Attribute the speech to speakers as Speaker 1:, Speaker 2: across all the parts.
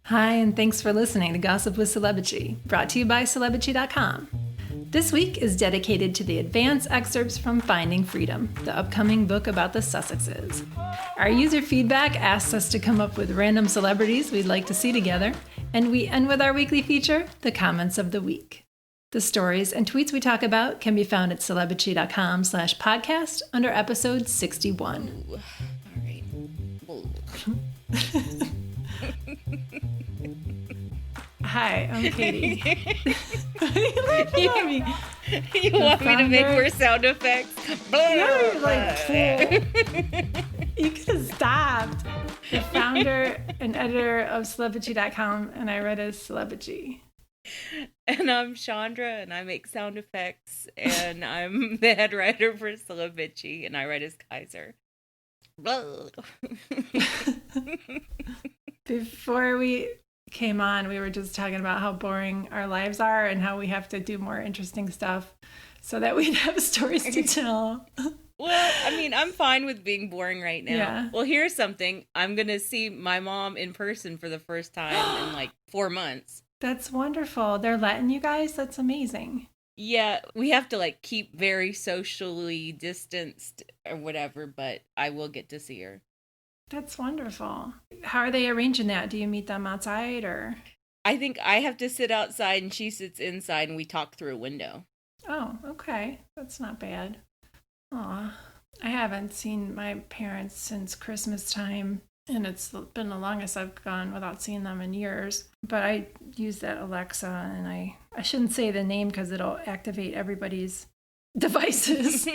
Speaker 1: Hi, and thanks for listening to Gossip with Celebrity, brought to you by Celebrity.com. This week is dedicated to the advance excerpts from Finding Freedom, the upcoming book about the Sussexes. Our user feedback asks us to come up with random celebrities we'd like to see together, and we end with our weekly feature, the comments of the week. The stories and tweets we talk about can be found at Celebrity.com/podcast under episode 61.
Speaker 2: Ooh, all right.
Speaker 1: Hi, I'm Katie. What are you laughing at me?
Speaker 2: You want me to make more sound effects?
Speaker 1: You're like, you could have stopped. The founder and editor of Celebrity.com, and I read as Celebrity.
Speaker 2: And I'm Chandra, and I make sound effects, and I'm the head writer for Celebrity, and I write as Kaiser.
Speaker 1: Before we came on, we were just talking about how boring our lives are and how we have to do more interesting stuff so that we'd have stories to tell.
Speaker 2: Well, I mean, I'm fine with being boring right now.
Speaker 1: Yeah.
Speaker 2: Well, here's something. I'm going to see my mom in person for the first time in like 4 months.
Speaker 1: That's wonderful. They're letting you guys? That's amazing.
Speaker 2: Yeah, we have to like keep very socially distanced or whatever, but I will get to see her.
Speaker 1: That's wonderful. How are they arranging that? Do you meet them outside or?
Speaker 2: I think I have to sit outside and she sits inside and we talk through a window.
Speaker 1: Oh, okay. That's not bad. Aw. I haven't seen my parents since Christmas time, and it's been the longest I've gone without seeing them in years. But I use that Alexa, and I shouldn't say the name because it'll activate everybody's devices.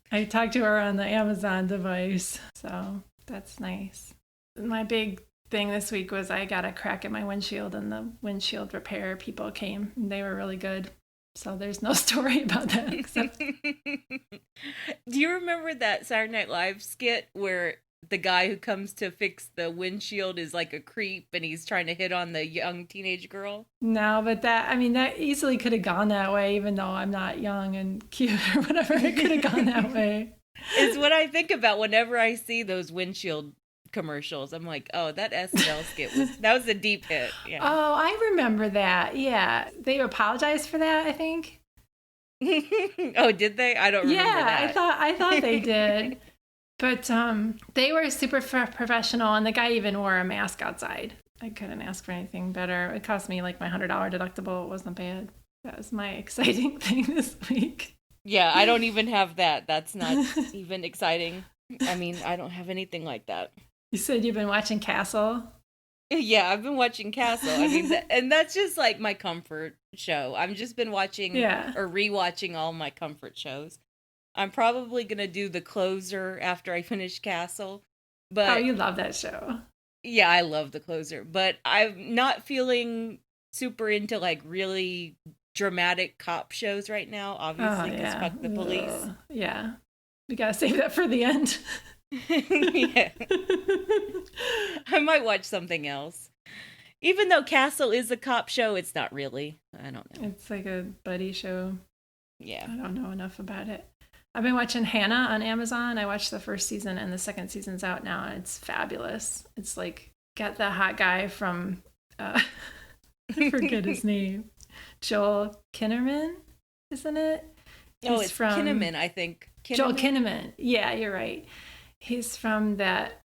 Speaker 1: I talked to her on the Amazon device, so that's nice. My big thing this week was I got a crack at my windshield, and the windshield repair people came, and they were really good. So there's no story about that. Except...
Speaker 2: Do you remember that Saturday Night Live skit where the guy who comes to fix the windshield is like a creep and he's trying to hit on the young teenage girl?
Speaker 1: No, but that easily could have gone that way, even though I'm not young and cute or whatever. It could have gone that way.
Speaker 2: It's what I think about whenever I see those windshield commercials. I'm like, oh, that SNL skit was a deep hit. Yeah.
Speaker 1: Oh, I remember that. Yeah. They apologized for that, I think.
Speaker 2: Oh, did they? I don't remember that.
Speaker 1: I thought they did. But they were super professional, and the guy even wore a mask outside. I couldn't ask for anything better. It cost me like my $100 deductible. It wasn't bad. That was my exciting thing this week.
Speaker 2: Yeah, I don't even have that. That's not even exciting. I mean, I don't have anything like that.
Speaker 1: You said you've been watching Castle?
Speaker 2: Yeah, I've been watching Castle. I mean, and that's just like my comfort show. I've just been watching or rewatching all my comfort shows. I'm probably going to do The Closer after I finish Castle. But
Speaker 1: you love that show.
Speaker 2: Yeah, I love The Closer. But I'm not feeling super into like really dramatic cop shows right now, obviously, because fuck the police.
Speaker 1: Yeah. We got to save that for the end.
Speaker 2: Yeah. I might watch something else. Even though Castle is a cop show, it's not really. I don't know.
Speaker 1: It's like a buddy show.
Speaker 2: Yeah.
Speaker 1: I don't know enough about it. I've been watching Hannah on Amazon. I watched the first season, and the second season's out now, and it's fabulous. It's like, got the hot guy from, I forget his name, Joel Kinnaman, isn't it?
Speaker 2: It's from Kinnaman, I think.
Speaker 1: Joel Kinnaman. Yeah, you're right. He's from that.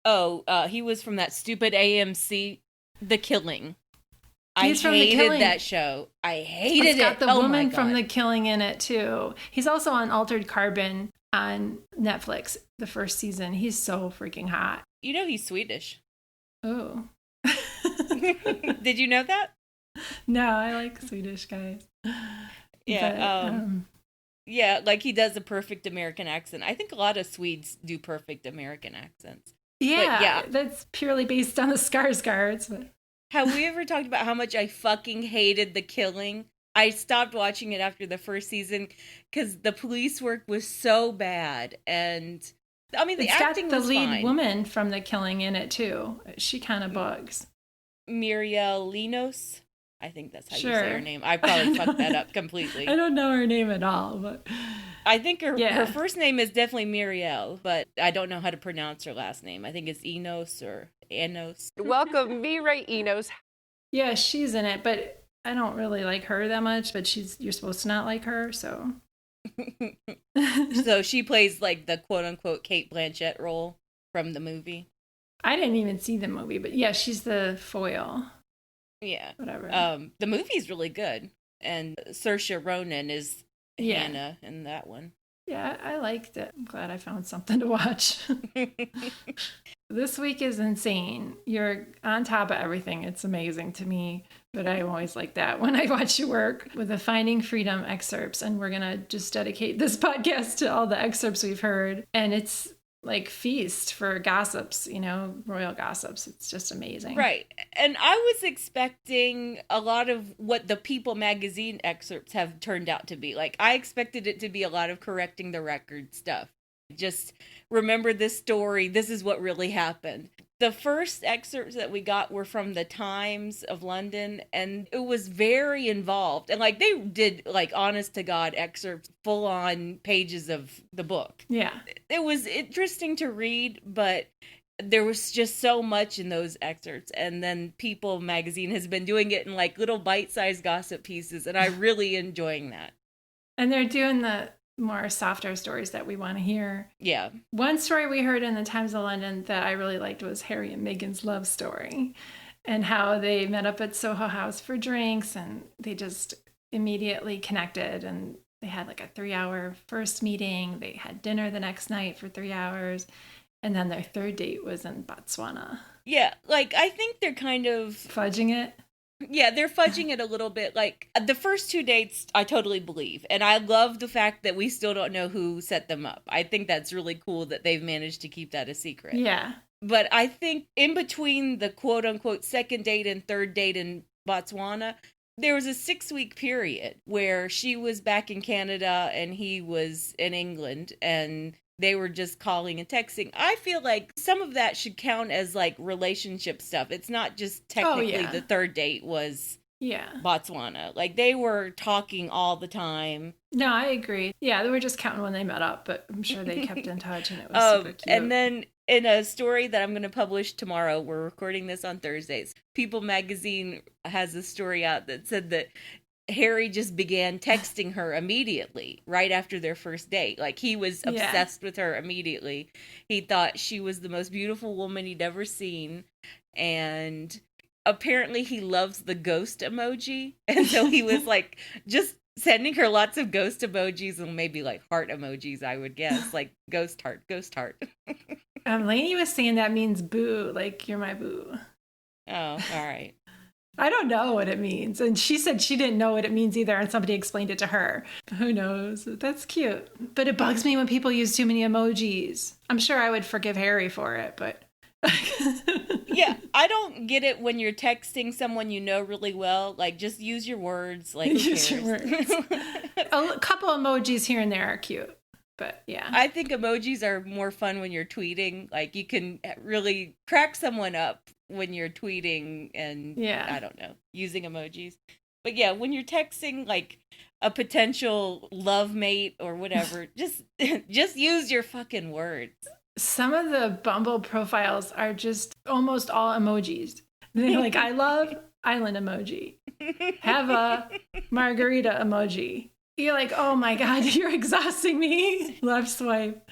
Speaker 2: He was from that stupid AMC, The Killing.
Speaker 1: He's from
Speaker 2: hated
Speaker 1: The Killing.
Speaker 2: That show. I hated it.
Speaker 1: It's got the woman from The Killing in it, too. He's also on Altered Carbon on Netflix, the first season. He's so freaking hot.
Speaker 2: You know he's Swedish.
Speaker 1: Oh.
Speaker 2: Did you know that?
Speaker 1: No, I like Swedish guys.
Speaker 2: Yeah.
Speaker 1: But,
Speaker 2: yeah, like he does a perfect American accent. I think a lot of Swedes do perfect American accents.
Speaker 1: Yeah, that's purely based on the Skarsgårds. But...
Speaker 2: Have we ever talked about how much I fucking hated The Killing? I stopped watching it after the first season because the police work was so bad. And, I mean, the acting was fine.
Speaker 1: It's got the lead woman from The Killing in it, too. She kind of bugs.
Speaker 2: Muriel Linos. I think that's how you say her name. I probably fucked that up completely.
Speaker 1: I don't know her name at all, but
Speaker 2: I think her first name is definitely Muriel, but I don't know how to pronounce her last name. I think it's Enos or Enos.
Speaker 3: Welcome, Mireille Enos.
Speaker 1: Yeah, she's in it, but I don't really like her that much, but you're supposed to not like her, so.
Speaker 2: So she plays like the quote-unquote Cate Blanchett role from the movie.
Speaker 1: I didn't even see the movie, but yeah, she's the foil.
Speaker 2: Yeah.
Speaker 1: Whatever.
Speaker 2: The movie's really good, and Saoirse Ronan is Hannah in that one.
Speaker 1: Yeah, I liked it. I'm glad I found something to watch. This week is insane. You're on top of everything. It's amazing to me, but I always like that when I watch you work with the Finding Freedom excerpts, and we're going to just dedicate this podcast to all the excerpts we've heard. And it's like feast for gossips, royal gossips. It's just amazing.
Speaker 2: Right. And I was expecting a lot of what the People magazine excerpts have turned out to be. Like, I expected it to be a lot of correcting the record stuff. Just remember this story. This is what really happened. The first excerpts that we got were from the Times of London, and it was very involved. And like they did like honest to God excerpts, full on pages of the book.
Speaker 1: Yeah.
Speaker 2: It was interesting to read, but there was just so much in those excerpts. And then People magazine has been doing it in like little bite-sized gossip pieces, and I'm really enjoying that.
Speaker 1: And they're doing the more softer stories that we want to hear.
Speaker 2: Yeah.
Speaker 1: One story we heard in the Times of London that I really liked was Harry and Meghan's love story, and how they met up at Soho House for drinks, and they just immediately connected, and they had like a 3-hour first meeting. They had dinner the next night for 3 hours, and then their third date was in Botswana.
Speaker 2: Yeah, like I think they're kind of
Speaker 1: fudging it.
Speaker 2: Yeah, they're fudging it a little bit. Like, the first 2 dates, I totally believe. And I love the fact that we still don't know who set them up. I think that's really cool that they've managed to keep that a secret.
Speaker 1: Yeah.
Speaker 2: But I think in between the quote-unquote second date and third date in Botswana, there was a 6-week period where she was back in Canada and he was in England, and they were just calling and texting. I feel like some of that should count as like relationship stuff. It's not just technically the third date was Botswana. Like they were talking all the time.
Speaker 1: No, I agree. Yeah, they were just counting when they met up, but I'm sure they kept in touch, and it was super cute.
Speaker 2: And then in a story that I'm going to publish tomorrow, we're recording this on Thursdays, People magazine has a story out that said that Harry just began texting her immediately right after their first date. Like he was obsessed with her immediately. He thought she was the most beautiful woman he'd ever seen. And apparently he loves the ghost emoji. And so he was like just sending her lots of ghost emojis and maybe like heart emojis, I would guess. Like ghost heart.
Speaker 1: Lainey was saying that means boo, like you're my boo.
Speaker 2: Oh, all right.
Speaker 1: I don't know what it means. And she said she didn't know what it means either, and somebody explained it to her. Who knows? That's cute. But it bugs me when people use too many emojis. I'm sure I would forgive Harry for it, but...
Speaker 2: Yeah, I don't get it when you're texting someone you know really well. Like, just use your words. Like,
Speaker 1: use your words. A couple emojis here and there are cute. But yeah.
Speaker 2: I think emojis are more fun when you're tweeting. Like, you can really crack someone up when you're tweeting and, I don't know, using emojis. But yeah, when you're texting, like, a potential love mate or whatever, just use your fucking words.
Speaker 1: Some of the Bumble profiles are just almost all emojis. They're like, I love island emoji. Have a margarita emoji. You're like, oh my God, you're exhausting me. Left swipe.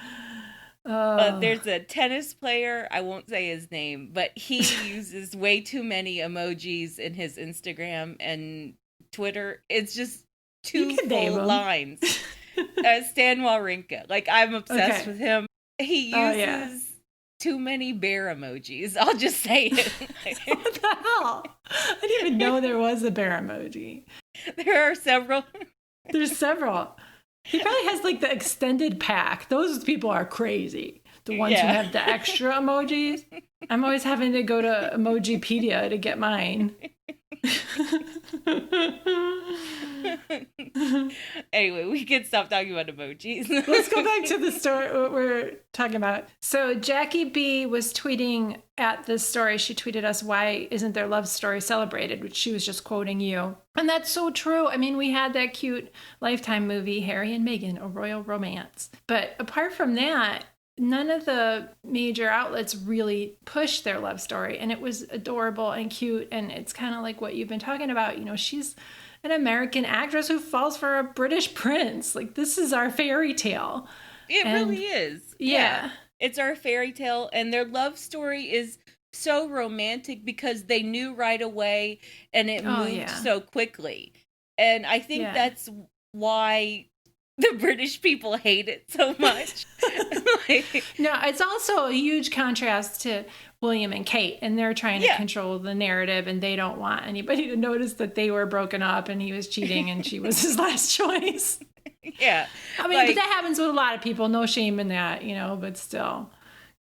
Speaker 2: There's a tennis player, I won't say his name, but he uses way too many emojis in his Instagram and Twitter. It's just two full lines. Stan Wawrinka. Like, I'm obsessed with him. He uses too many bear emojis. I'll just say it.
Speaker 1: What the hell? I didn't even know there was a bear emoji.
Speaker 2: There are several.
Speaker 1: There's several. He probably has like the extended pack. Those people are crazy. The ones who have the extra emojis. I'm always having to go to Emojipedia to get mine.
Speaker 2: Anyway, we can stop talking about emojis.
Speaker 1: Let's go back to the story what we're talking about. So Jackie B was tweeting at this story. She tweeted us, why isn't their love story celebrated? Which she was just quoting you. And that's so true. I mean, we had that cute Lifetime movie, Harry and Meghan, A Royal Romance. But apart from that, none of the major outlets really pushed their love story. And it was adorable and cute. And it's kind of like what you've been talking about. You know, she's an American actress who falls for a British prince. Like, this is our fairy tale.
Speaker 2: It really is.
Speaker 1: Yeah.
Speaker 2: It's our fairy tale. And their love story is so romantic because they knew right away and it moved so quickly. And I think that's why the British people hate it so much.
Speaker 1: No, it's also a huge contrast to William and Kate, and they're trying to control the narrative, and they don't want anybody to notice that they were broken up and he was cheating and she was his last choice.
Speaker 2: Yeah.
Speaker 1: I mean, but that happens with a lot of people. No shame in that, you know, but still,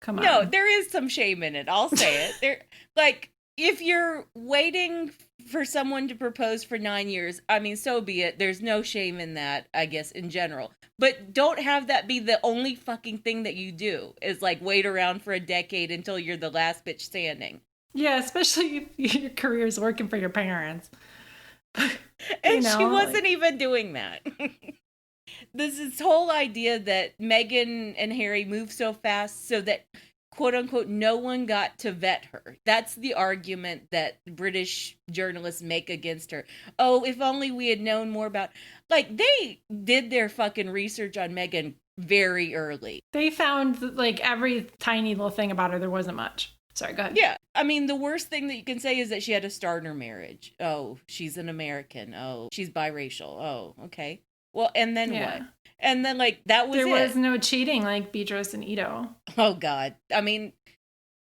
Speaker 1: come on.
Speaker 2: No, there is some shame in it. I'll say it. There, like, if you're waiting for someone to propose for 9 years, I mean, so be it. There's no shame in that, I guess, in general. But don't have that be the only fucking thing that you do, is like wait around for a decade until you're the last bitch standing.
Speaker 1: Yeah, especially if your career's working for your parents.
Speaker 2: And she wasn't even doing that. This whole idea that Meghan and Harry moved so fast so that, quote unquote, no one got to vet her. That's the argument that British journalists make against her. Oh, if only we had known more about... Like, they did their fucking research on Meghan very early.
Speaker 1: They found, like, every tiny little thing about her. There wasn't much. Sorry, go ahead.
Speaker 2: Yeah. I mean, the worst thing that you can say is that she had a starter marriage. Oh, she's an American. Oh, she's biracial. Oh, okay. Well, and then what? And then, like, that was
Speaker 1: There was no cheating like Beatrice and Ito.
Speaker 2: Oh, God. I mean,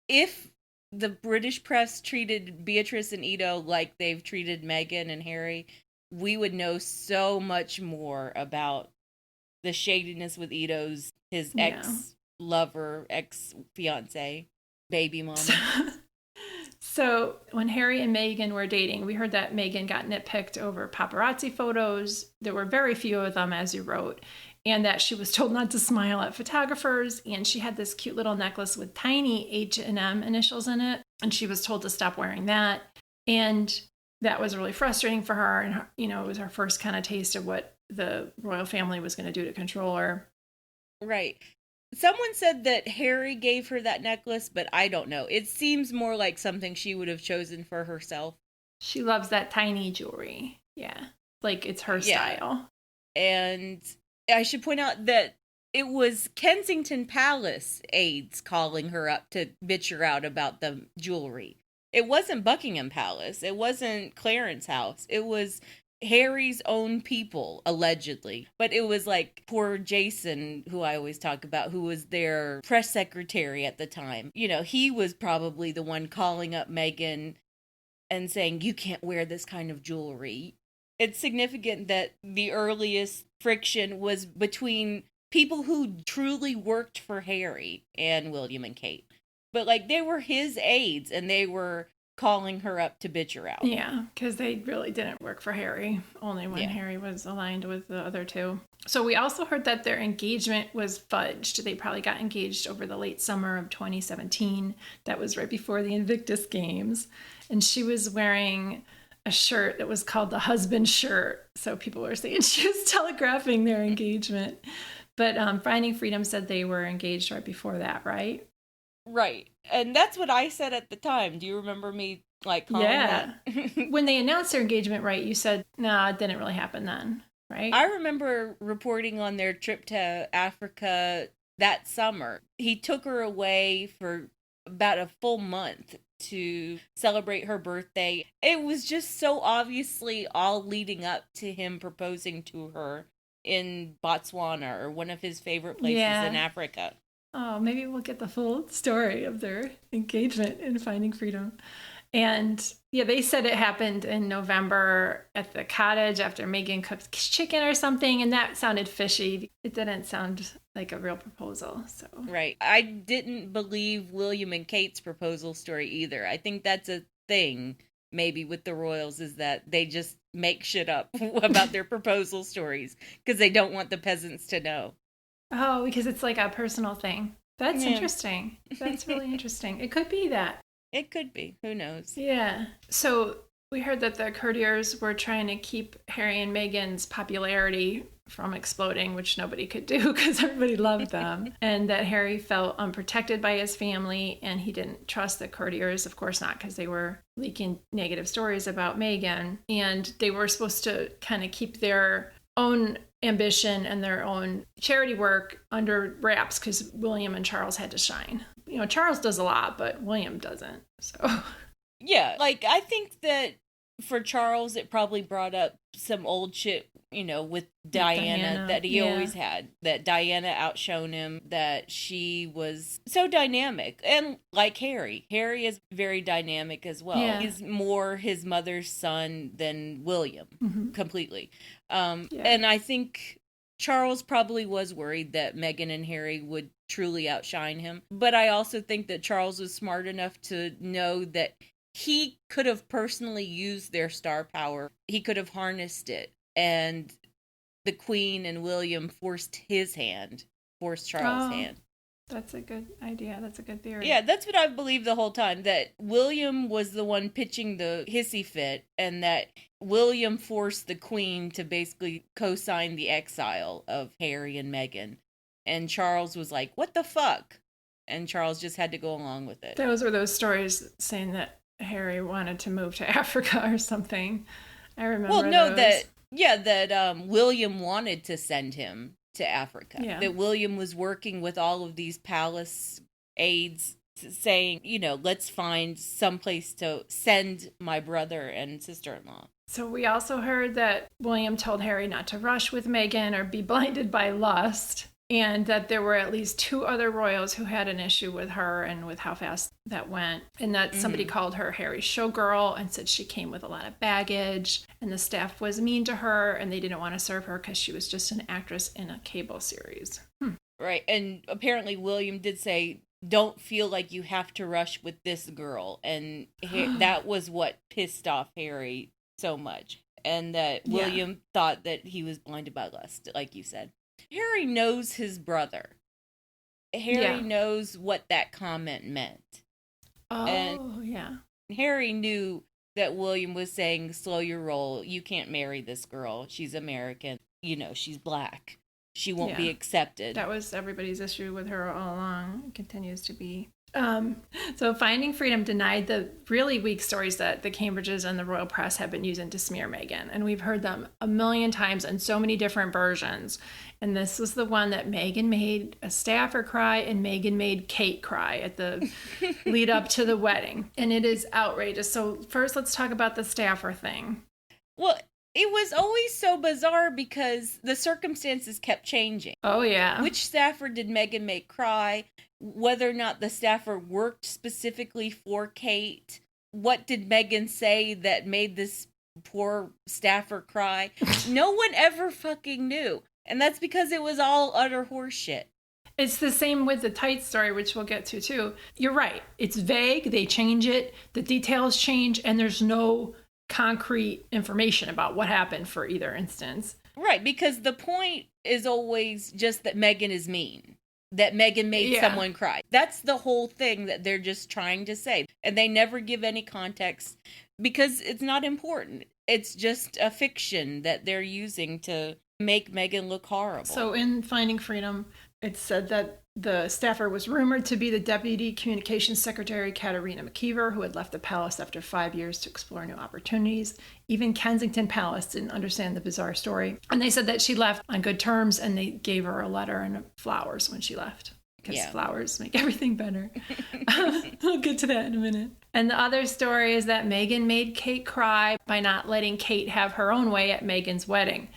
Speaker 2: if the British press treated Beatrice and Ito like they've treated Meghan and Harry, we would know so much more about the shadiness with Ito's, his ex-lover, ex-fiance, baby mama.
Speaker 1: So when Harry and Meghan were dating, we heard that Meghan got nitpicked over paparazzi photos. There were very few of them, as you wrote, and that she was told not to smile at photographers. And she had this cute little necklace with tiny H&M initials in it, and she was told to stop wearing that. And that was really frustrating for her. And, you know, it was her first kind of taste of what the royal family was going to do to control her.
Speaker 2: Right. Someone said that Harry gave her that necklace, but I don't know. It seems more like something she would have chosen for herself.
Speaker 1: She loves that tiny jewelry. Yeah. Like, it's her style.
Speaker 2: And I should point out that it was Kensington Palace aides calling her up to bitch her out about the jewelry. It wasn't Buckingham Palace. It wasn't Clarence House. It was Harry's own people, allegedly. But it was like poor Jason, who I always talk about, who was their press secretary at the time. You know, he was probably the one calling up Meghan and saying, you can't wear this kind of jewelry. It's significant that the earliest friction was between people who truly worked for Harry and William and Kate. But, like, they were his aides, and they were calling her up to bitch her out.
Speaker 1: Yeah, because they really didn't work for Harry, only when Harry was aligned with the other two. So we also heard that their engagement was fudged. They probably got engaged over the late summer of 2017. That was right before the Invictus Games. And she was wearing a shirt that was called the husband shirt. So people were saying she was telegraphing their engagement. But Finding Freedom said they were engaged right before that, right?
Speaker 2: Right. And that's what I said at the time. Do you remember me, like, calling that?
Speaker 1: When they announced their engagement, right, you said, nah, it didn't really happen then, right?
Speaker 2: I remember reporting on their trip to Africa that summer. He took her away for about a full month to celebrate her birthday. It was just so obviously all leading up to him proposing to her in Botswana, or one of his favorite places in Africa.
Speaker 1: Oh, maybe we'll get the full story of their engagement in Finding Freedom. And yeah, they said it happened in November at the cottage after Meghan cooked chicken or something, and that sounded fishy. It didn't sound like a real proposal. So
Speaker 2: right. I didn't believe William and Kate's proposal story either. I think that's a thing maybe with the royals, is that they just make shit up about their proposal stories because they don't want the peasants to know.
Speaker 1: Oh, because it's like a personal thing. That's interesting. That's really interesting. It could be that.
Speaker 2: It could be. Who knows?
Speaker 1: Yeah. So we heard that the courtiers were trying to keep Harry and Meghan's popularity from exploding, which nobody could do because everybody loved them, and that Harry felt unprotected by his family, and he didn't trust the courtiers, of course not, because they were leaking negative stories about Meghan, and they were supposed to kind of keep their own ambition and their own charity work under wraps because William and Charles had to shine. You know, Charles does a lot, but William doesn't. So
Speaker 2: yeah, like I think that for Charles, it probably brought up some old shit, you know, with Diana that he always had. That Diana outshone him, that she was so dynamic. And like Harry is very dynamic as well. Yeah. He's more his mother's son than William, completely. And I think Charles probably was worried that Meghan and Harry would truly outshine him. But I also think that Charles was smart enough to know that he could have personally used their star power. He could have harnessed it. And the Queen and William forced Charles' hand.
Speaker 1: That's a good idea. That's a good theory.
Speaker 2: Yeah, that's what I've believed the whole time. That William was the one pitching the hissy fit, and that William forced the Queen to basically co-sign the exile of Harry and Meghan. And Charles was like, what the fuck? And Charles just had to go along with it.
Speaker 1: Those were those stories saying that Harry wanted to move to Africa or something. I remember.
Speaker 2: Well, no, those. that William wanted to send him to Africa. Yeah. That William was working with all of these palace aides, saying, you know, let's find some place to send my brother and sister-in-law.
Speaker 1: So we also heard that William told Harry not to rush with Meghan or be blinded by lust. And that there were at least 2 other royals who had an issue with her and with how fast that went. And that somebody called her Harry's showgirl and said she came with a lot of baggage. And the staff was mean to her and they didn't want to serve her because she was just an actress in a cable series.
Speaker 2: Right. And apparently William did say, don't feel like you have to rush with this girl. And that was what pissed off Harry so much. And that William thought that he was blinded by lust, like you said. Harry knows his brother. Harry knows what that comment meant.
Speaker 1: Oh, and
Speaker 2: Harry knew that William was saying, slow your roll. You can't marry this girl. She's American. You know, she's black. She won't be accepted.
Speaker 1: That was everybody's issue with her all along. It continues to be. So Finding Freedom denied the really weak stories that the Cambridges and the royal press have been using to smear Meghan. And we've heard them a million times in so many different versions. And this was the one that Meghan made a staffer cry and Meghan made Kate cry at the lead up to the wedding. And it is outrageous. So first, let's talk about the staffer thing.
Speaker 2: Well, it was always so bizarre because the circumstances kept changing.
Speaker 1: Oh, yeah.
Speaker 2: Which staffer did Meghan make cry? Whether or not the staffer worked specifically for Kate. What did Meghan say that made this poor staffer cry? No one ever fucking knew. And that's because it was all utter horseshit.
Speaker 1: It's the same with the tights story, which we'll get to too. You're right. It's vague. They change it. The details change. And there's no concrete information about what happened for either instance.
Speaker 2: Right. Because the point is always just that Meghan is mean. That Meghan made someone cry. That's the whole thing that they're just trying to say. And they never give any context because it's not important. It's just a fiction that they're using to make Meghan look horrible.
Speaker 1: So in Finding Freedom, it said that the staffer was rumored to be the Deputy Communications Secretary, Katerina McKeever, who had left the palace after 5 years to explore new opportunities. Even Kensington Palace didn't understand the bizarre story. And they said that she left on good terms, and they gave her a letter and flowers when she left. Because flowers make everything better. We'll get to that in a minute. And the other story is that Meghan made Kate cry by not letting Kate have her own way at Meghan's wedding.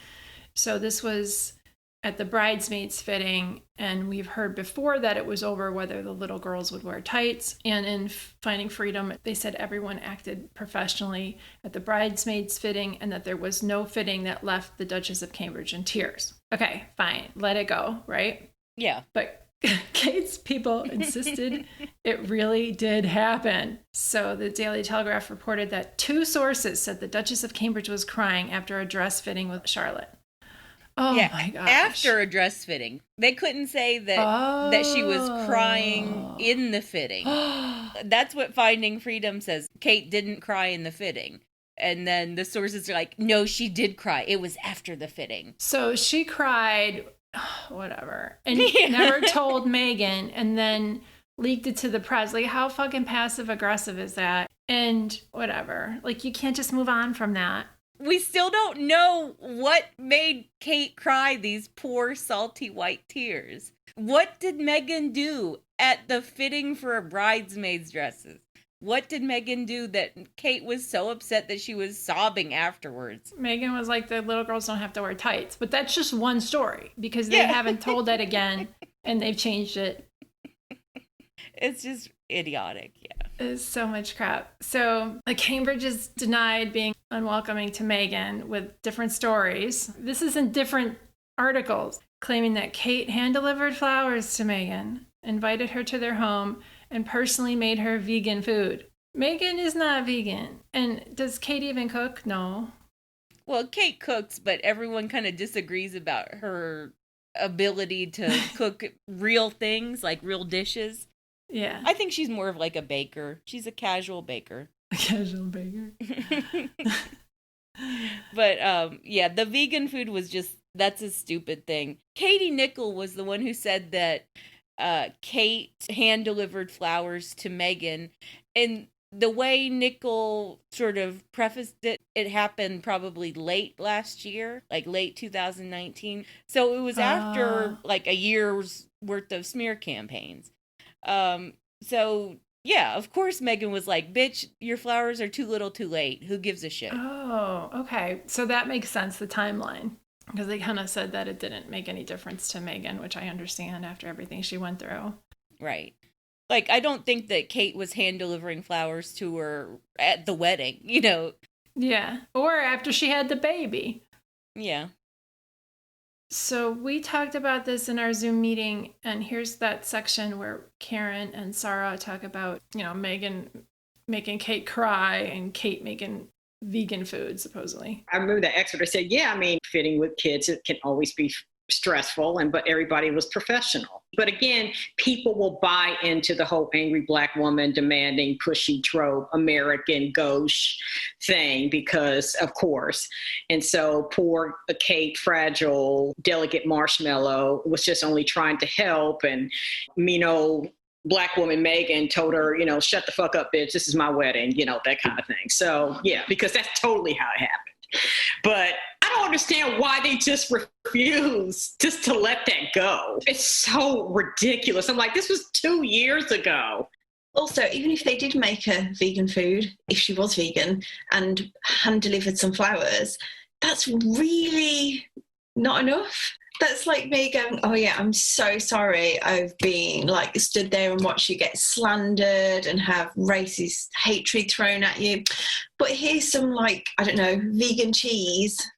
Speaker 1: So this was at the bridesmaids fitting, and we've heard before that it was over whether the little girls would wear tights. And in Finding Freedom, they said everyone acted professionally at the bridesmaids fitting and that there was no fitting that left the Duchess of Cambridge in tears. Okay, fine, let it go, right?
Speaker 2: Yeah.
Speaker 1: But Kate's people insisted it really did happen. So the Daily Telegraph reported that 2 sources said the Duchess of Cambridge was crying after a dress fitting with Charlotte. Oh my gosh.
Speaker 2: After a dress fitting. They couldn't say that that she was crying in the fitting. That's what Finding Freedom says. Kate didn't cry in the fitting. And then the sources are like, no, she did cry. It was after the fitting.
Speaker 1: So she cried, whatever, and never told Megan, and then leaked it to the press. Like, how fucking passive aggressive is that? And whatever. Like, you can't just move on from that.
Speaker 2: We still don't know what made Kate cry these poor salty white tears. What did Megan do at the fitting for her bridesmaid's dresses? What did Megan do that Kate was so upset that she was sobbing afterwards?
Speaker 1: Megan was like, the little girls don't have to wear tights. But that's just one story, because they haven't told that again, and they've changed it.
Speaker 2: It's just idiotic, yeah.
Speaker 1: It's so much crap. So Cambridge is denied being unwelcoming to Megan with different stories. This is in different articles, claiming that Kate hand-delivered flowers to Megan, invited her to their home, and personally made her vegan food. Megan is not vegan. And does Kate even cook? No.
Speaker 2: Well, Kate cooks, but everyone kind of disagrees about her ability to cook real things, like real dishes.
Speaker 1: Yeah.
Speaker 2: I think she's more of like a baker. She's a casual baker.
Speaker 1: A casual baker.
Speaker 2: But yeah, the vegan food was just, that's a stupid thing. Katie Nichol was the one who said that Kate hand-delivered flowers to Megan, and the way Nichol sort of prefaced it, it happened probably late last year, like late 2019. So it was after like a year's worth of smear campaigns. So yeah, of course Megan was like, bitch, your flowers are too little too late. Who gives a shit?
Speaker 1: Oh, okay. So that makes sense, the timeline. Because they kind of said that it didn't make any difference to Megan, which I understand after everything she went through.
Speaker 2: Right. Like, I don't think that Kate was hand-delivering flowers to her at the wedding, you know?
Speaker 1: Yeah. Or after she had the baby.
Speaker 2: Yeah.
Speaker 1: So we talked about this in our Zoom meeting, and here's that section where Karen and Sarah talk about, Megan making Kate cry and Kate making vegan food, supposedly.
Speaker 4: I remember the expert said, fitting with kids, it can always be stressful, but everybody was professional. But again, people will buy into the whole angry Black woman demanding pushy trope American gauche thing because, of course. And so poor Kate, fragile, delicate marshmallow, was just only trying to help. And Black woman Megan told her, shut the fuck up, bitch. This is my wedding, that kind of thing. So yeah, because that's totally how it happened. But I don't understand why they just refuse just to let that go. It's so ridiculous. I'm like, this was 2 years ago.
Speaker 5: Also, even if they did make her vegan food, if she was vegan, and hand-delivered some flowers, that's really not enough. That's like me going, oh yeah, I'm so sorry I've been stood there and watched you get slandered and have racist hatred thrown at you. But here's some vegan cheese.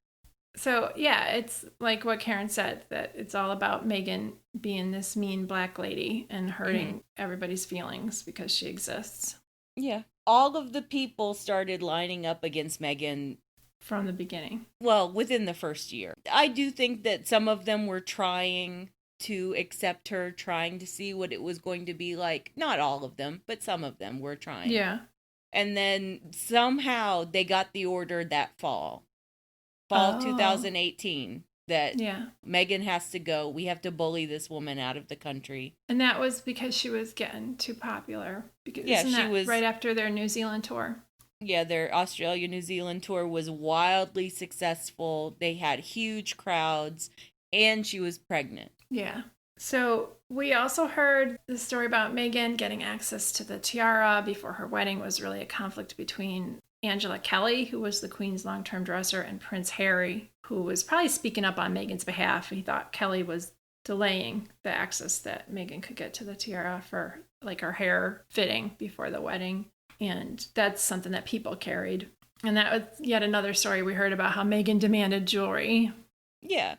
Speaker 1: So yeah, it's like what Karen said, that it's all about Megan being this mean Black lady and hurting everybody's feelings because she exists.
Speaker 2: Yeah. All of the people started lining up against Megan
Speaker 1: from the beginning.
Speaker 2: Well, within the first year. I do think that some of them were trying to accept her, trying to see what it was going to be like. Not all of them, but some of them were trying.
Speaker 1: Yeah.
Speaker 2: And then somehow they got the order that fall 2018, that Megan has to go. We have to bully this woman out of the country.
Speaker 1: And that was because she was getting too popular. Because
Speaker 2: she was
Speaker 1: right after their New Zealand tour.
Speaker 2: Yeah, their Australia-New Zealand tour was wildly successful. They had huge crowds, and she was pregnant.
Speaker 1: Yeah. So we also heard the story about Megan getting access to the tiara before her wedding was really a conflict between Angela Kelly, who was the Queen's long-term dresser, and Prince Harry, who was probably speaking up on Meghan's behalf. He thought Kelly was delaying the access that Megan could get to the tiara for her hair fitting before the wedding. And that's something that people carried. And that was yet another story we heard about how Megan demanded jewelry.
Speaker 2: Yeah,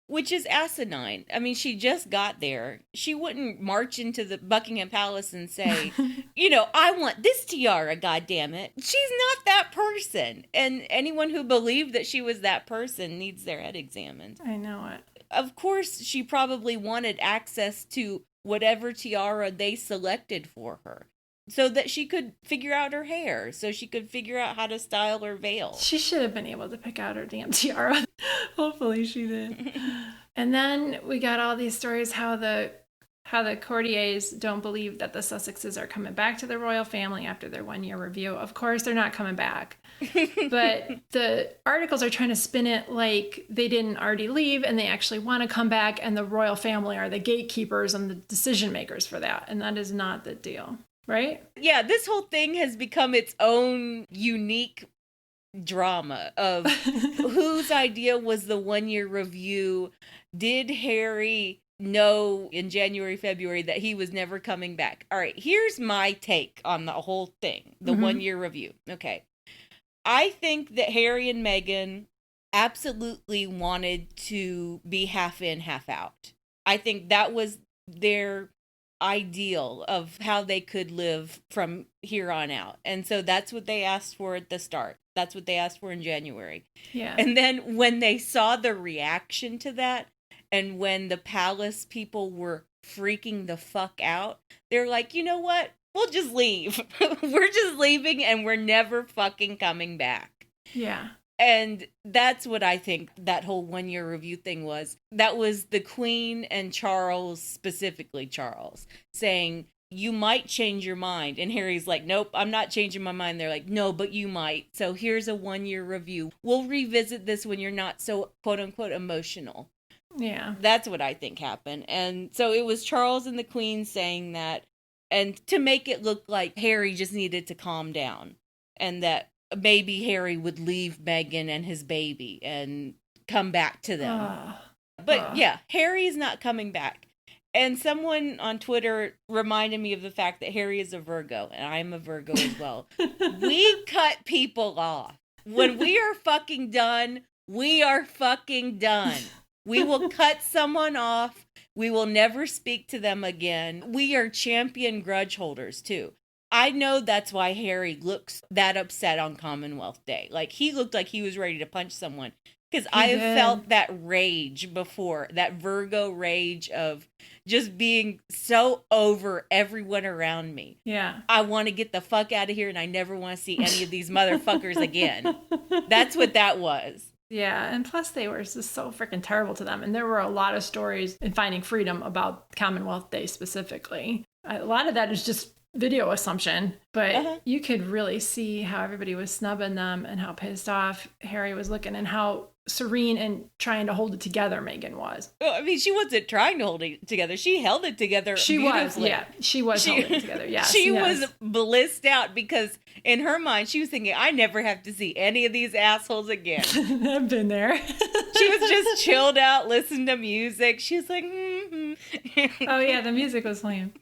Speaker 2: which is asinine. I mean, she just got there. She wouldn't march into the Buckingham Palace and say, I want this tiara, goddammit. She's not that person. And anyone who believed that she was that person needs their head examined.
Speaker 1: I know it.
Speaker 2: Of course, she probably wanted access to whatever tiara they selected for her. so that she could figure out her hair, so she could figure out how to style her veil.
Speaker 1: She should have been able to pick out her damn tiara. Hopefully she did. And then we got all these stories how the courtiers don't believe that the Sussexes are coming back to the royal family after their 1-year review. Of course, they're not coming back. But the articles are trying to spin it like they didn't already leave and they actually want to come back, and the royal family are the gatekeepers and the decision makers for that. And that is not the deal, right?
Speaker 2: Yeah, this whole thing has become its own unique drama of whose idea was the 1-year review. Did Harry know in January, February that he was never coming back? All right, here's my take on the whole thing, the 1-year review. Okay. I think that Harry and Meghan absolutely wanted to be half in, half out. I think that was their ideal of how they could live from here on out. And so that's what they asked for at the start. That's what they asked for in January.
Speaker 1: Yeah.
Speaker 2: And then when they saw the reaction to that, and when the palace people were freaking the fuck out, they're like, you know what? We'll just leave. We're just leaving and we're never fucking coming back.
Speaker 1: Yeah.
Speaker 2: And that's what I think that whole 1-year review thing was. That was the Queen and Charles, specifically Charles, saying, you might change your mind. And Harry's like, nope, I'm not changing my mind. They're like, no, but you might. So here's a 1-year review. We'll revisit this when you're not so quote unquote emotional.
Speaker 1: Yeah.
Speaker 2: That's what I think happened. And so it was Charles and the Queen saying that, and to make it look like Harry just needed to calm down and that maybe Harry would leave Meghan and his baby and come back to them. But yeah, Harry's not coming back. And someone on Twitter reminded me of the fact that Harry is a Virgo, and I'm a Virgo as well. We cut people off. When we are fucking done, we are fucking done. We will cut someone off. We will never speak to them again. We are champion grudge holders, too. I know that's why Harry looks that upset on Commonwealth Day. Like, he looked like he was ready to punch someone. Because I have felt that rage before, that Virgo rage of just being so over everyone around me.
Speaker 1: Yeah.
Speaker 2: I want to get the fuck out of here and I never want to see any of these motherfuckers again. That's what that was.
Speaker 1: Yeah, and plus they were just so freaking terrible to them. And there were a lot of stories in Finding Freedom about Commonwealth Day specifically. A lot of that is just video assumption, but you could really see how everybody was snubbing them and how pissed off Harry was looking and how serene and trying to hold it together Meghan was.
Speaker 2: Well, I mean, she wasn't trying to hold it together. She held it together beautifully.
Speaker 1: She was holding it together, yes.
Speaker 2: She was blissed out because in her mind, she was thinking, I never have to see any of these assholes again.
Speaker 1: I've been there.
Speaker 2: She was just chilled out, listening to music. She was like,
Speaker 1: Oh yeah, the music was playing.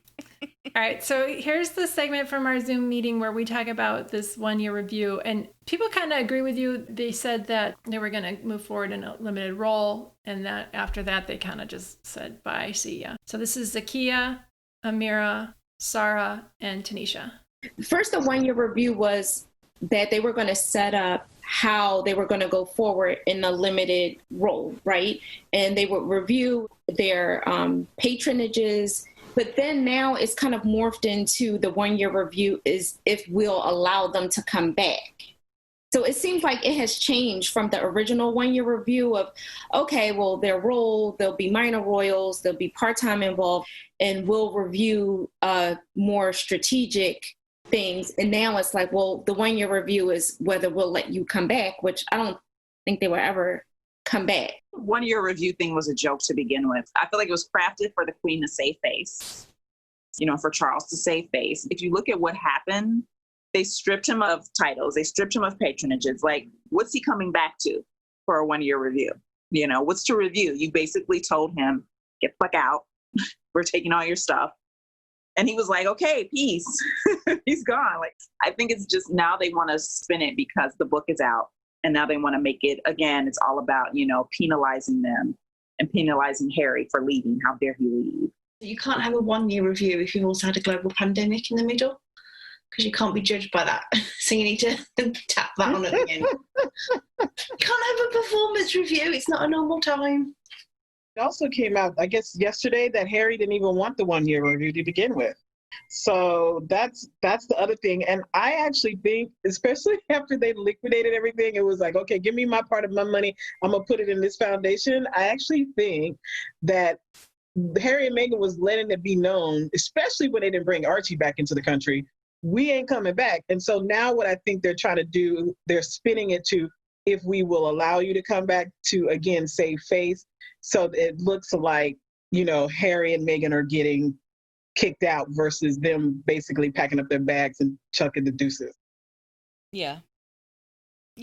Speaker 1: All right, so here's the segment from our Zoom meeting where we talk about this 1-year review. And people kind of agree with you. They said that they were going to move forward in a limited role. And that after that, they kind of just said, bye, see ya. So this is Zakiya, Amira, Sarah, and Tanisha.
Speaker 6: First, the 1-year review was that they were going to set up how they were going to go forward in a limited role, right? And they would review their patronages. But then now it's kind of morphed into the 1-year review is if we'll allow them to come back. So it seems like it has changed from the original 1-year review of, okay, well, their role, there'll be minor royals, there'll be part-time involved, and we'll review more strategic things. And now it's like, well, the 1-year review is whether we'll let you come back, which I don't think they will ever come back.
Speaker 7: 1-year review thing was a joke to begin with. I feel like it was crafted for the Queen to save face, for Charles to save face. If you look at what happened, they stripped him of titles. They stripped him of patronages. Like, what's he coming back to for a 1-year review? What's to review? You basically told him, get the fuck out. We're taking all your stuff. And he was like, okay, peace. He's gone. Like, I think it's just now they want to spin it because the book is out. And now they want to make it, again, it's all about, penalizing them and penalizing Harry for leaving. How dare he leave?
Speaker 5: You can't have a 1-year review if you've also had a global pandemic in the middle, because you can't be judged by that. So you need to tap that on at the end. You can't have a performance review. It's not a normal time.
Speaker 8: It also came out, I guess, yesterday that Harry didn't even want the 1-year review to begin with. So that's the other thing. And I actually think, especially after they liquidated everything, it was like, okay, give me my part of my money. I'm going to put it in this foundation. I actually think that Harry and Meghan was letting it be known, especially when they didn't bring Archie back into the country, we ain't coming back. And so now what I think they're trying to do, they're spinning it to, if we will allow you to come back, to, again, save face. So it looks like, Harry and Meghan are getting kicked out versus them basically packing up their bags and chucking the deuces.
Speaker 2: Yeah,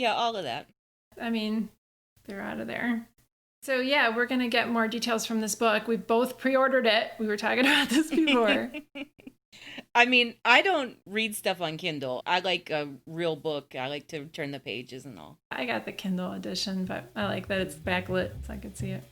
Speaker 2: all of that.
Speaker 1: I mean, they're out of there. So yeah, we're going to get more details from this book. We both pre-ordered it. We were talking about this before.
Speaker 2: I mean, I don't read stuff on Kindle. I like a real book. I like to turn the pages and all.
Speaker 1: I got the Kindle edition, but I like that it's backlit so I can see it.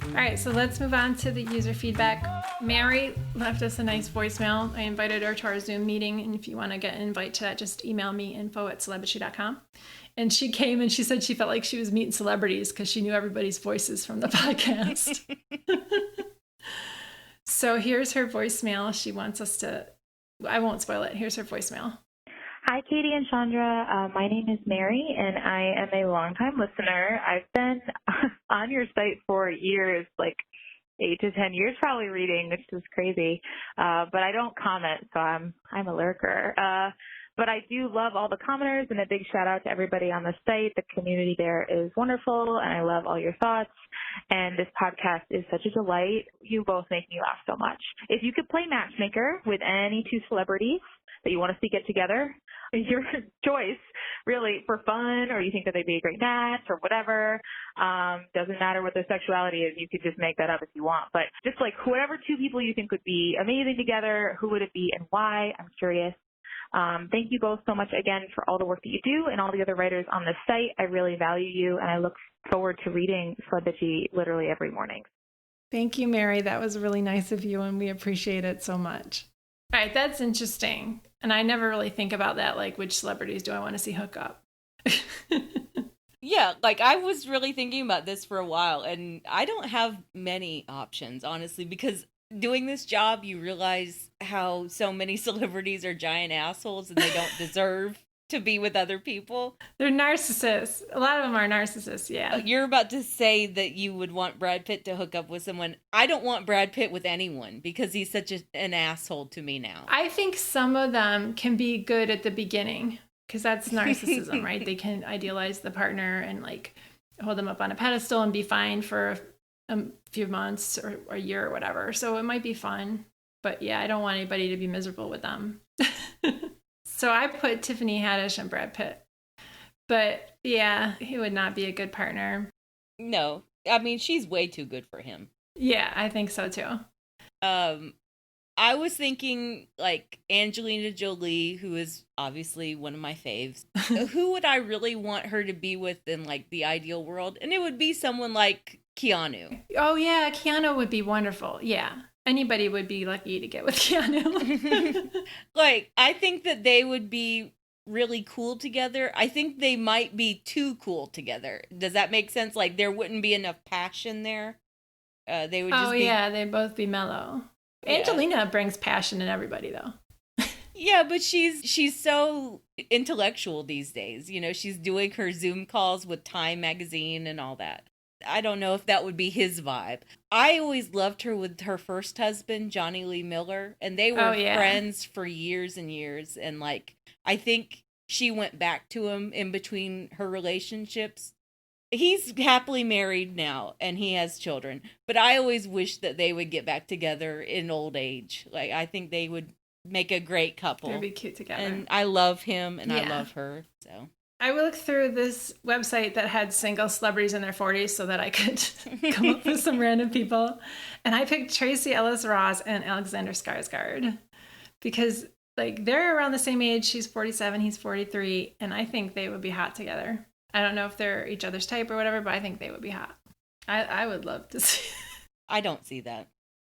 Speaker 1: All right, so let's move on to the user feedback. Mary left us a nice voicemail. I invited her to our Zoom meeting, and if you want to get an invite to that, just email me, info@celebrity.com. And she came and she said she felt like she was meeting celebrities because she knew everybody's voices from the podcast. So here's her voicemail. She wants us to, I won't spoil it. Here's her voicemail.
Speaker 9: Hi, Katie and Chandra. My name is Mary, and I am a longtime listener. I've been on your site for years, like 8 to 10 years, probably reading, which is crazy. But I don't comment, so I'm a lurker. But I do love all the commenters, and a big shout out to everybody on the site. The community there is wonderful, and I love all your thoughts. And this podcast is such a delight. You both make me laugh so much. If you could play matchmaker with any two celebrities that you want to see get together, your choice, really, for fun, or you think that they'd be a great match or whatever. Doesn't matter what their sexuality is. You could just make that up if you want. But just like whatever two people you think would be amazing together, who would it be and why? I'm curious. Thank you both so much again for all the work that you do and all the other writers on this site. I really value you, and I look forward to reading Celebrity literally every morning.
Speaker 1: Thank you, Mary. That was really nice of you, and we appreciate it so much. All right, that's interesting. And I never really think about that, like, which celebrities do I want to see hook up?
Speaker 2: Yeah, like, I was really thinking about this for a while, and I don't have many options, honestly, because doing this job, you realize how so many celebrities are giant assholes and they don't deserve to be with other people.
Speaker 1: They're narcissists. A lot of them are narcissists, yeah.
Speaker 2: You're about to say that you would want Brad Pitt to hook up with someone. I don't want Brad Pitt with anyone because he's such an asshole to me now.
Speaker 1: I think some of them can be good at the beginning because that's narcissism, right? They can idealize the partner and like hold them up on a pedestal and be fine for a few months or a year or whatever. So it might be fun. But yeah, I don't want anybody to be miserable with them. So I put Tiffany Haddish and Brad Pitt. But yeah, he would not be a good partner.
Speaker 2: No, I mean, she's way too good for him.
Speaker 1: Yeah, I think so too.
Speaker 2: I was thinking like Angelina Jolie, who is obviously one of my faves. Who would I really want her to be with in like the ideal world? And it would be someone like Keanu.
Speaker 1: Oh yeah, Keanu would be wonderful. Yeah. Anybody would be lucky to get with Keanu.
Speaker 2: Like, I think that they would be really cool together. I think they might be too cool together. Does that make sense? Like, there wouldn't be enough passion there. They would just
Speaker 1: they'd both be mellow. Yeah. Angelina brings passion in everybody, though.
Speaker 2: Yeah, but she's so intellectual these days. You know, she's doing her Zoom calls with Time magazine and all that. I don't know if that would be his vibe. I always loved her with her first husband, Johnny Lee Miller, and they were friends for years and years. And like, I think she went back to him in between her relationships. He's happily married now and he has children, but I always wish that they would get back together in old age. Like, I think they would make a great couple.
Speaker 1: They'd be cute together.
Speaker 2: And I love him and I love her, so.
Speaker 1: I looked through this website that had single celebrities in their 40s so that I could come up with some random people. And I picked Tracy Ellis Ross and Alexander Skarsgård because like they're around the same age. She's 47, he's 43. And I think they would be hot together. I don't know if they're each other's type or whatever, but I think they would be hot. I would love to see.
Speaker 2: I don't see that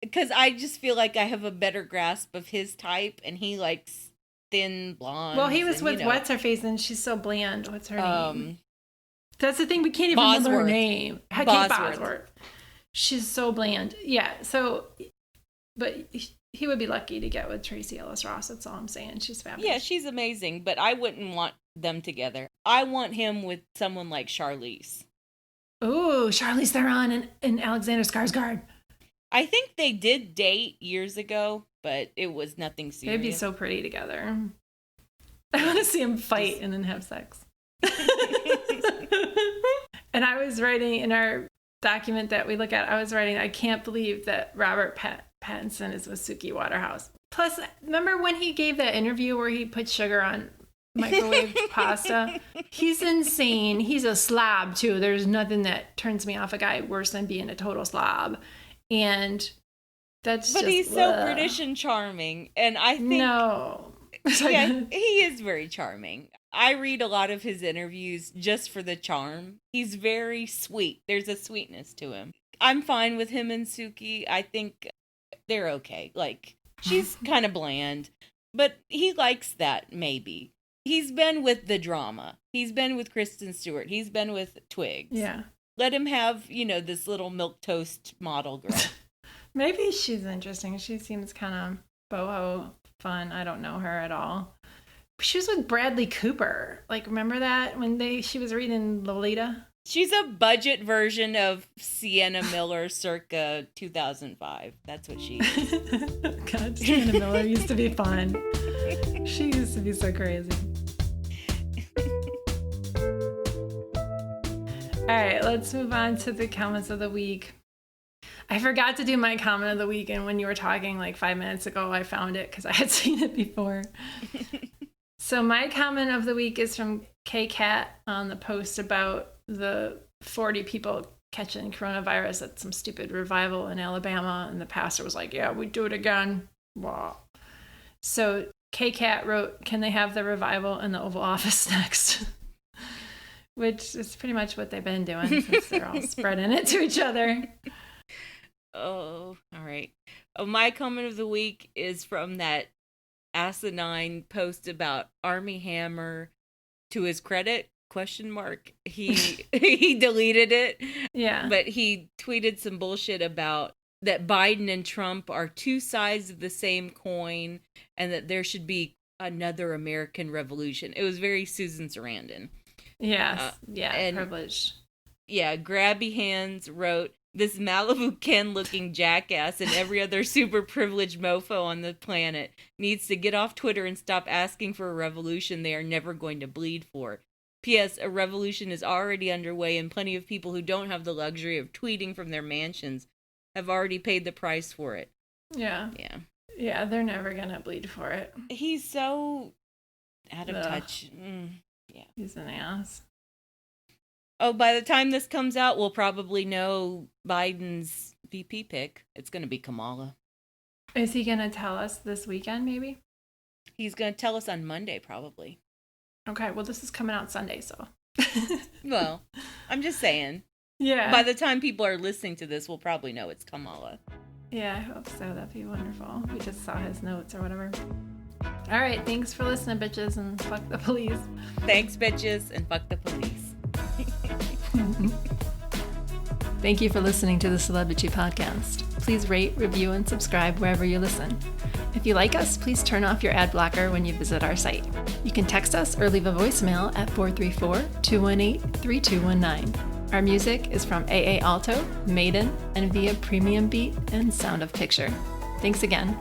Speaker 2: because I just feel like I have a better grasp of his type and he likes thin blonde.
Speaker 1: Well, he was with what's her face and she's so bland. What's her name? That's the thing. We can't even remember her name. Kate Bosworth. She's so bland. Yeah. So, but he would be lucky to get with Tracy Ellis Ross. That's all I'm saying. She's fabulous.
Speaker 2: Yeah, she's amazing, but I wouldn't want them together. I want him with someone like Charlize.
Speaker 1: Ooh, Charlize Theron and Alexander Skarsgård.
Speaker 2: I think they did date years ago, but it was nothing serious.
Speaker 1: They'd be so pretty together. I want to see them fight and then have sex. And I was writing in our document that we look at, I can't believe that Robert Pattinson is with Suki Waterhouse. Plus, remember when he gave that interview where he put sugar on microwave pasta? He's insane. He's a slob, too. There's nothing that turns me off a guy worse than being a total slob. And that's
Speaker 2: But he's so British and charming. And I think...
Speaker 1: No.
Speaker 2: Yeah, he is very charming. I read a lot of his interviews just for the charm. He's very sweet. There's a sweetness to him. I'm fine with him and Suki. I think they're okay. Like, she's kind of bland, but he likes that, maybe. He's been with the drama. He's been with Kristen Stewart. He's been with Twigs.
Speaker 1: Yeah.
Speaker 2: Let him have, this little milquetoast model girl.
Speaker 1: Maybe she's interesting. She seems kind of boho fun. I don't know her at all. She was with Bradley Cooper. Like, remember that when she was reading Lolita?
Speaker 2: She's a budget version of Sienna Miller circa 2005. That's what she is.
Speaker 1: God, Sienna Miller used to be fun. She used to be so crazy. All right, let's move on to the comments of the week. I forgot to do my comment of the week, and when you were talking like 5 minutes ago, I found it because I had seen it before. So my comment of the week is from K-Cat on the post about the 40 people catching coronavirus at some stupid revival in Alabama, and the pastor was like, yeah, we do it again. Wow. So K-Cat wrote, can they have the revival in the Oval Office next? Which is pretty much what they've been doing since they're all spreading it to each other.
Speaker 2: Oh, all right. My comment of the week is from that asinine post about Armie Hammer. To his credit, ? He deleted it.
Speaker 1: Yeah.
Speaker 2: But he tweeted some bullshit about that Biden and Trump are two sides of the same coin and that there should be another American revolution. It was very Susan Sarandon.
Speaker 1: Yes. Privilege.
Speaker 2: Yeah, Grabby Hands wrote, this Malibu Ken looking jackass and every other super privileged mofo on the planet needs to get off Twitter and stop asking for a revolution they are never going to bleed for. P.S. A revolution is already underway and plenty of people who don't have the luxury of tweeting from their mansions have already paid the price for it.
Speaker 1: Yeah.
Speaker 2: Yeah.
Speaker 1: Yeah, they're never going to bleed for it.
Speaker 2: He's so out of touch. Yeah.
Speaker 1: He's an ass.
Speaker 2: Oh, by the time this comes out, we'll probably know Biden's VP pick. It's going to be Kamala.
Speaker 1: Is he going to tell us this weekend, maybe?
Speaker 2: He's going to tell us on Monday, probably.
Speaker 1: Okay, well, this is coming out Sunday, so.
Speaker 2: Well, I'm just saying.
Speaker 1: Yeah.
Speaker 2: By the time people are listening to this, we'll probably know it's Kamala.
Speaker 1: Yeah, I hope so. That'd be wonderful. We just saw his notes or whatever. All right, thanks for listening, bitches, and fuck the police.
Speaker 2: Thanks, bitches, and fuck the police.
Speaker 1: Thank you for listening to the Celebrity Podcast. Please rate, review, and subscribe wherever you listen. If you like us, please turn off your ad blocker when you visit our site. You can text us or leave a voicemail at 434-218-3219. Our music is from AA Alto, Maiden, and via Premium Beat and Sound of Picture. Thanks again.